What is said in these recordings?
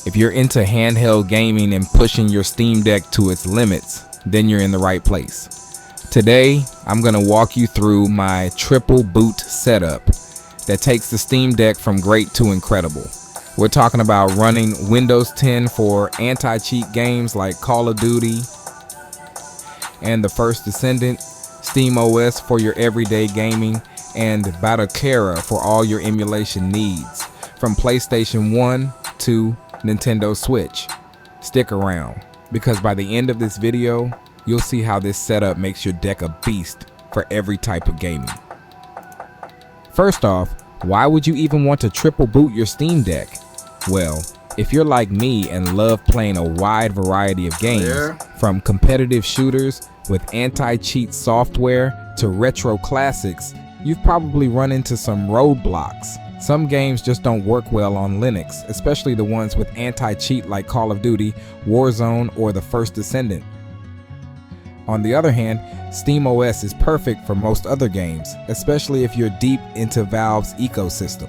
If you're into handheld gaming and pushing your Steam Deck to its limits, then you're in the right place. Today, I'm going to walk you through my triple boot setup that takes the Steam Deck from great to incredible. We're talking about running Windows 10 for anti-cheat games like Call of Duty and The First Descendant, Steam OS for your everyday gaming, and Batocera for all your emulation needs, from PlayStation 1 to Nintendo Switch. Stick around, because by the end of this video, you'll see how this setup makes your deck a beast for every type of gaming. First off, why would you even want to triple boot your Steam Deck? Well, if you're like me and love playing a wide variety of games, from competitive shooters with anti-cheat software to retro classics, you've probably run into some roadblocks. Some games just don't work well on Linux, especially the ones with anti-cheat like Call of Duty, Warzone, or The First Descendant. On the other hand, Steam OS is perfect for most other games, especially if you're deep into Valve's ecosystem.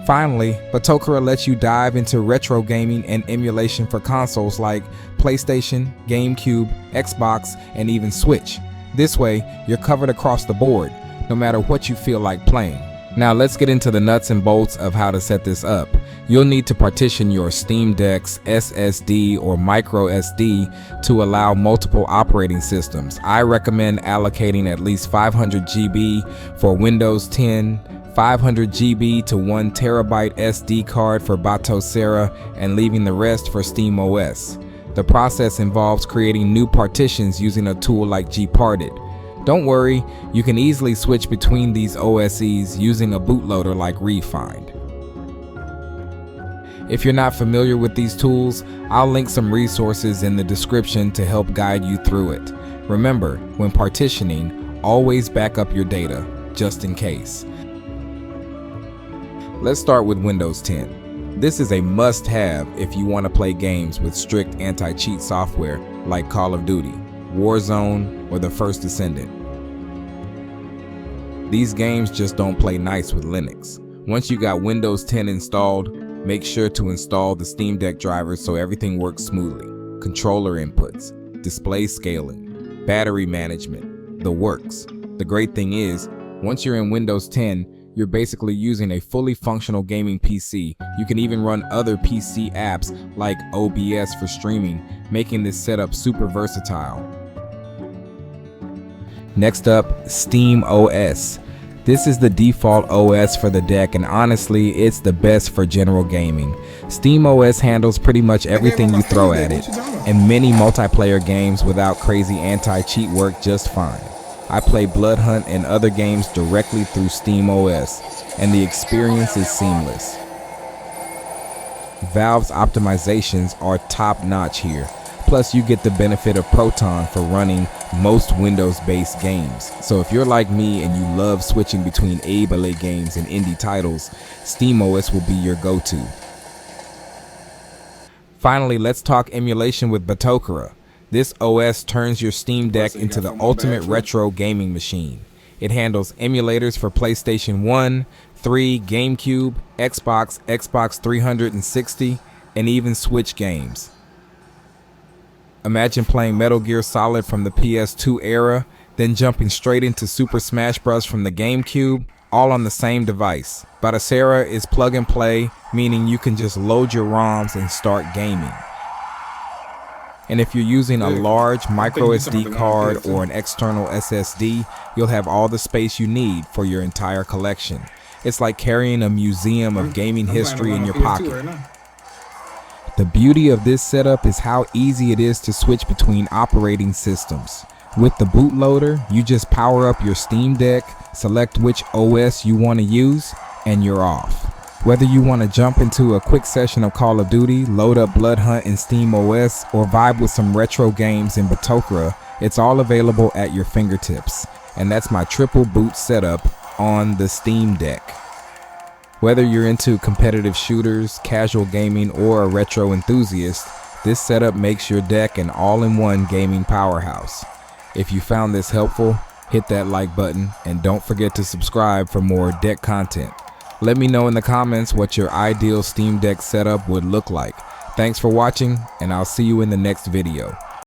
Finally, Batocera lets you dive into retro gaming and emulation for consoles like PlayStation, GameCube, Xbox, and even Switch. This way, you're covered across the board, no matter what you feel like playing. Now let's get into the nuts and bolts of how to set this up. You'll need to partition your Steam Deck's SSD or micro SD to allow multiple operating systems. I recommend allocating at least 500 GB for Windows 10, 500 GB to 1 terabyte SD card for Batocera, and leaving the rest for Steam OS. The process involves creating new partitions using a tool like gparted. Don't worry, you can easily switch between these OSes using a bootloader like Refind. If you're not familiar with these tools, I'll link some resources in the description to help guide you through it. Remember, when partitioning, always back up your data, just in case. Let's start with Windows 10. This is a must-have if you want to play games with strict anti-cheat software like Call of Duty, Warzone, or The First Descendant. These games just don't play nice with Linux. Once you got Windows 10 installed, make sure to install the Steam Deck drivers so everything works smoothly. Controller inputs, display scaling, battery management, the works. The great thing is, once you're in Windows 10, you're basically using a fully functional gaming PC. You can even run other PC apps like OBS for streaming, making this setup super versatile. Next up, Steam OS. This is the default OS for the deck, and honestly, it's the best for general gaming. Steam OS handles pretty much everything you throw at it, and many multiplayer games without crazy anti-cheat work just fine. I play Blood Hunt and other games directly through Steam OS, and the experience is seamless. Valve's optimizations are top-notch here. Plus, you get the benefit of Proton for running most Windows-based games. So if you're like me and you love switching between AAA games and indie titles, Steam OS will be your go-to. Finally, let's talk emulation with Batocera. This OS turns your Steam Deck into the ultimate retro gaming machine. It handles emulators for PlayStation 1, 3, GameCube, Xbox, Xbox 360, and even Switch games. Imagine playing Metal Gear Solid from the PS2 era, then jumping straight into Super Smash Bros. From the GameCube, all on the same device. Batocera is plug and play, meaning you can just load your ROMs and start gaming. And if you're using a large micro SD card or an external SSD, you'll have all the space you need for your entire collection. It's like carrying a museum of gaming history in your pocket. The beauty of this setup is how easy it is to switch between operating systems. With the bootloader, you just power up your Steam Deck, select which OS you want to use, and you're off. Whether you want to jump into a quick session of Call of Duty, load up Blood Hunt in Steam OS, or vibe with some retro games in Batocera, it's all available at your fingertips. And that's my triple boot setup on the Steam Deck. Whether you're into competitive shooters, casual gaming, or a retro enthusiast, this setup makes your deck an all-in-one gaming powerhouse. If you found this helpful, hit that like button and don't forget to subscribe for more deck content. Let me know in the comments what your ideal Steam Deck setup would look like. Thanks for watching, and I'll see you in the next video.